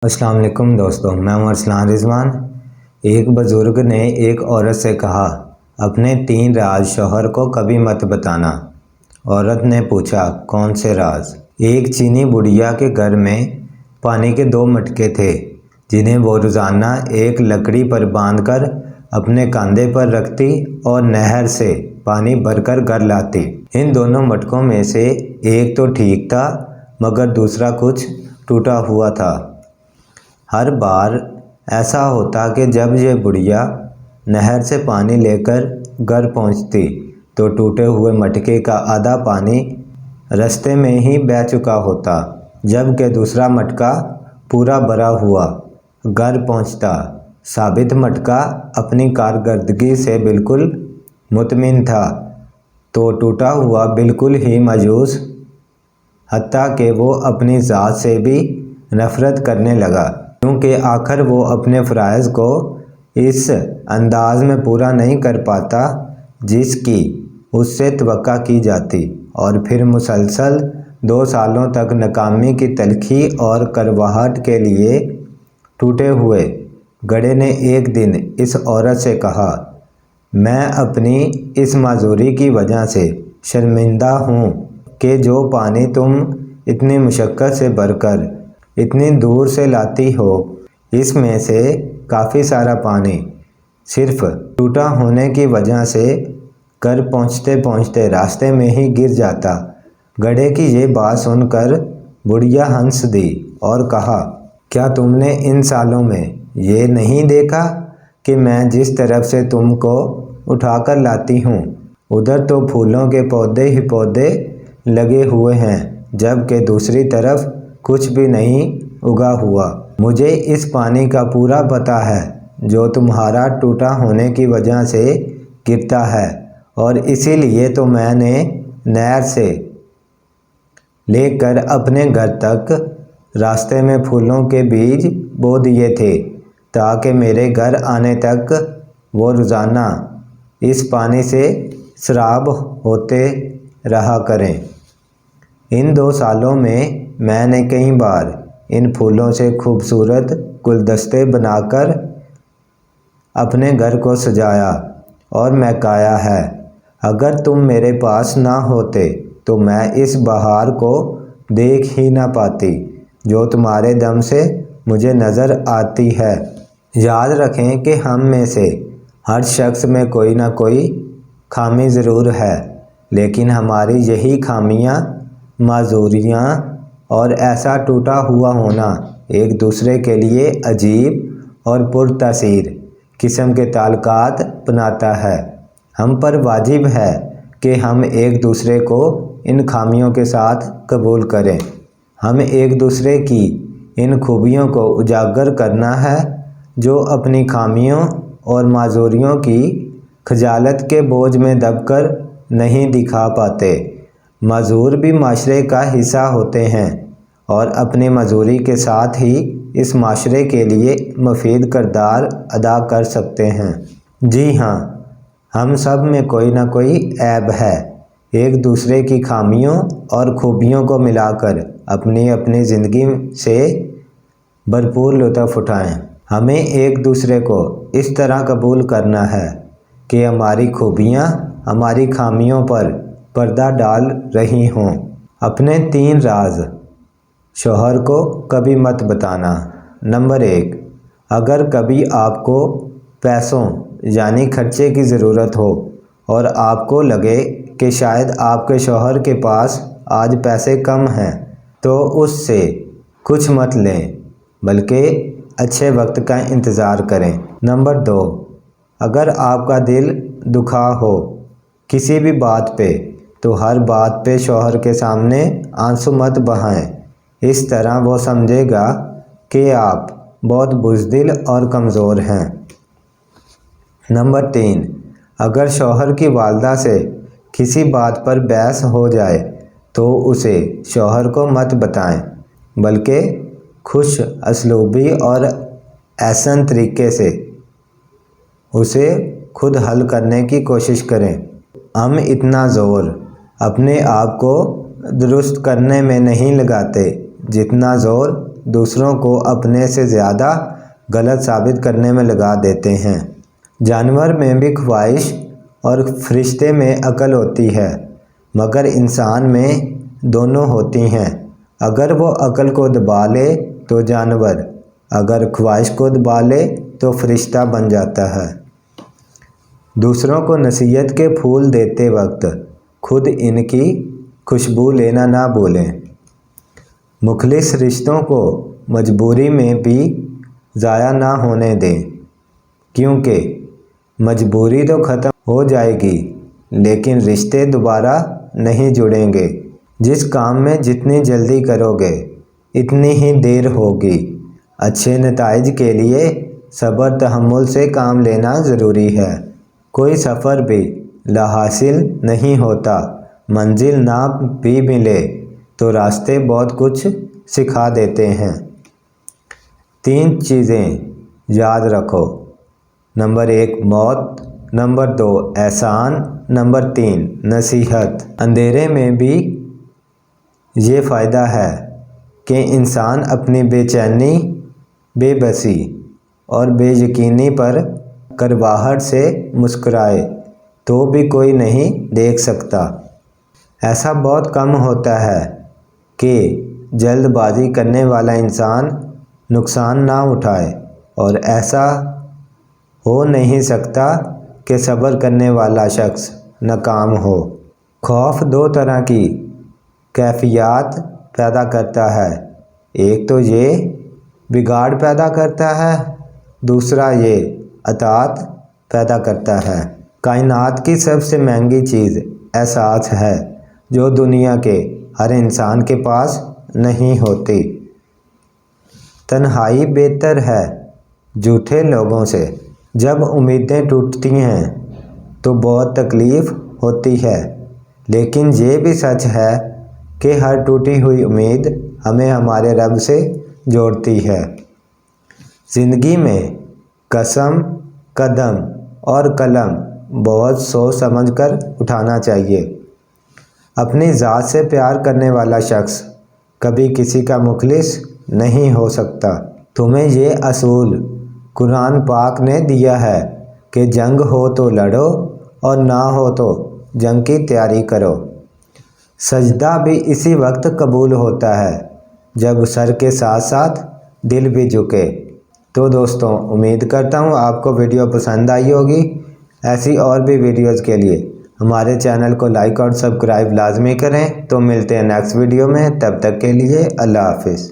السلام علیکم دوستوں، میں ہوں ارسلان رضوان۔ ایک بزرگ نے ایک عورت سے کہا، اپنے 3 راز شوہر کو کبھی مت بتانا۔ عورت نے پوچھا، کون سے راز؟ ایک چینی بڑھیا کے گھر میں پانی کے 2 مٹکے تھے، جنہیں وہ روزانہ ایک لکڑی پر باندھ کر اپنے کاندھے پر رکھتی اور نہر سے پانی بھر کر گھر لاتی۔ ان دونوں مٹکوں میں سے ایک تو ٹھیک تھا، مگر دوسرا کچھ ٹوٹا ہوا تھا۔ ہر بار ایسا ہوتا کہ جب یہ بڑھیا نہر سے پانی لے کر گھر پہنچتی تو ٹوٹے ہوئے مٹکے کا آدھا پانی رستے میں ہی بہہ چکا ہوتا، جبکہ دوسرا مٹکا پورا بھرا ہوا گھر پہنچتا۔ ثابت مٹکا اپنی کارکردگی سے بالکل مطمئن تھا، تو ٹوٹا ہوا بالکل ہی مایوس، حتیٰ کہ وہ اپنی ذات سے بھی نفرت کرنے لگا، کیونکہ آخر وہ اپنے فرائض کو اس انداز میں پورا نہیں کر پاتا جس کی اس سے توقع کی جاتی، اور پھر مسلسل 2 سالوں تک ناکامی کی تلخی اور کڑواہٹ کے لیے ٹوٹے ہوئے گھڑے نے ایک دن اس عورت سے کہا، میں اپنی اس معذوری کی وجہ سے شرمندہ ہوں کہ جو پانی تم اتنی مشقت سے بھر کر اتنی دور سے لاتی ہو، اس میں سے کافی سارا پانی صرف ٹوٹا ہونے کی وجہ سے گھر پہنچتے پہنچتے راستے میں ہی گر جاتا۔ گدھے کی یہ بات سن کر بڑھیا ہنس دی اور کہا، کیا تم نے ان سالوں میں یہ نہیں دیکھا کہ میں جس طرف سے تم کو اٹھا کر لاتی ہوں، ادھر تو پھولوں کے پودے ہی پودے لگے ہوئے ہیں، جبکہ دوسری طرف کچھ بھی نہیں اگا ہوا۔ مجھے اس پانی کا پورا پتہ ہے جو تمہارا ٹوٹا ہونے کی وجہ سے گرتا ہے، اور اسی لیے تو میں نے نہر سے لے کر اپنے گھر تک راستے میں پھولوں کے بیج بو دیے تھے، تاکہ میرے گھر آنے تک وہ روزانہ اس پانی سے سیراب ہوتے رہا کریں۔ ان 2 سالوں میں نے کئی بار ان پھولوں سے خوبصورت گلدستے بنا کر اپنے گھر کو سجایا اور مہکایا ہے۔ اگر تم میرے پاس نہ ہوتے تو میں اس بہار کو دیکھ ہی نہ پاتی جو تمہارے دم سے مجھے نظر آتی ہے۔ یاد رکھیں کہ ہم میں سے ہر شخص میں کوئی نہ کوئی خامی ضرور ہے، لیکن ہماری یہی خامیاں، معذوریاں اور ایسا ٹوٹا ہوا ہونا ایک دوسرے کے لیے عجیب اور پرتاثیر قسم کے تعلقات بناتا ہے۔ ہم پر واجب ہے کہ ہم ایک دوسرے کو ان خامیوں کے ساتھ قبول کریں۔ ہمیں ایک دوسرے کی ان خوبیوں کو اجاگر کرنا ہے جو اپنی خامیوں اور معذوریوں کی خجالت کے بوجھ میں دب کر نہیں دکھا پاتے۔ معذور بھی معاشرے کا حصہ ہوتے ہیں اور اپنی معذوری کے ساتھ ہی اس معاشرے کے لیے مفید کردار ادا کر سکتے ہیں۔ جی ہاں، ہم سب میں کوئی نہ کوئی عیب ہے۔ ایک دوسرے کی خامیوں اور خوبیوں کو ملا کر اپنی اپنی زندگی سے بھرپور لطف اٹھائیں۔ ہمیں ایک دوسرے کو اس طرح قبول کرنا ہے کہ ہماری خوبیاں ہماری خامیوں پر پردہ ڈال رہی ہوں۔ اپنے 3 راز شوہر کو کبھی مت بتانا۔ نمبر 1، اگر کبھی آپ کو پیسوں یعنی خرچے کی ضرورت ہو اور آپ کو لگے کہ شاید آپ کے شوہر کے پاس آج پیسے کم ہیں، تو اس سے کچھ مت لیں، بلکہ اچھے وقت کا انتظار کریں۔ نمبر 2، اگر آپ کا دل دکھا ہو کسی بھی بات پہ، تو ہر بات پہ شوہر کے سامنے آنسو مت بہائیں، اس طرح وہ سمجھے گا کہ آپ بہت بزدل اور کمزور ہیں۔ نمبر 3، اگر شوہر کی والدہ سے کسی بات پر بحث ہو جائے تو اسے شوہر کو مت بتائیں، بلکہ خوش اسلوبی اور احسن طریقے سے اسے خود حل کرنے کی کوشش کریں۔ ہم اتنا زور اپنے آپ کو درست کرنے میں نہیں لگاتے جتنا زور دوسروں کو اپنے سے زیادہ غلط ثابت کرنے میں لگا دیتے ہیں۔ جانور میں بھی خواہش اور فرشتے میں عقل ہوتی ہے، مگر انسان میں دونوں ہوتی ہیں۔ اگر وہ عقل کو دبا لے تو جانور، اگر خواہش کو دبا لے تو فرشتہ بن جاتا ہے۔ دوسروں کو نصیحت کے پھول دیتے وقت خود ان کی خوشبو لینا نہ بھولیں۔ مخلص رشتوں کو مجبوری میں بھی ضائع نہ ہونے دیں، کیونکہ مجبوری تو ختم ہو جائے گی لیکن رشتے دوبارہ نہیں جڑیں گے۔ جس کام میں جتنی جلدی کرو گے اتنی ہی دیر ہوگی۔ اچھے نتائج کے لیے صبر تحمل سے کام لینا ضروری ہے۔ کوئی سفر بھی لاحاصل نہیں ہوتا۔ منزل نہ بھی ملے تو راستے بہت کچھ سکھا دیتے ہیں۔ 3 چیزیں یاد رکھو۔ نمبر 1 موت، نمبر 2 احسان، نمبر 3 نصیحت۔ اندھیرے میں بھی یہ فائدہ ہے کہ انسان اپنی بے چینی، بے بسی اور بے یقینی پر کڑواہٹ سے مسکرائے تو بھی کوئی نہیں دیکھ سکتا۔ ایسا بہت کم ہوتا ہے کہ جلد بازی کرنے والا انسان نقصان نہ اٹھائے، اور ایسا ہو نہیں سکتا کہ صبر کرنے والا شخص ناکام ہو۔ خوف 2 طرح کی کیفیات پیدا کرتا ہے۔ ایک تو یہ بگاڑ پیدا کرتا ہے، دوسرا یہ اطاعت پیدا کرتا ہے۔ کائنات کی سب سے مہنگی چیز احساس ہے، جو دنیا کے ہر انسان کے پاس نہیں ہوتی۔ تنہائی بہتر ہے جھوٹے لوگوں سے۔ جب امیدیں ٹوٹتی ہیں تو بہت تکلیف ہوتی ہے، لیکن یہ بھی سچ ہے کہ ہر ٹوٹی ہوئی امید ہمیں ہمارے رب سے جوڑتی ہے۔ زندگی میں قسم، قدم اور قلم بہت سوچ سمجھ کر اٹھانا چاہیے۔ اپنی ذات سے پیار کرنے والا شخص کبھی کسی کا مخلص نہیں ہو سکتا۔ تمہیں یہ اصول قرآن پاک نے دیا ہے کہ جنگ ہو تو لڑو اور نہ ہو تو جنگ کی تیاری کرو۔ سجدہ بھی اسی وقت قبول ہوتا ہے جب سر کے ساتھ ساتھ دل بھی جھکے۔ تو دوستوں، امید کرتا ہوں آپ کو ویڈیو پسند آئی ہوگی۔ ایسی اور بھی ویڈیوز کے لیے ہمارے چینل کو لائک اور سبسکرائب لازمی کریں۔ تو ملتے ہیں نیکسٹ ویڈیو میں، تب تک کے لیے اللہ حافظ۔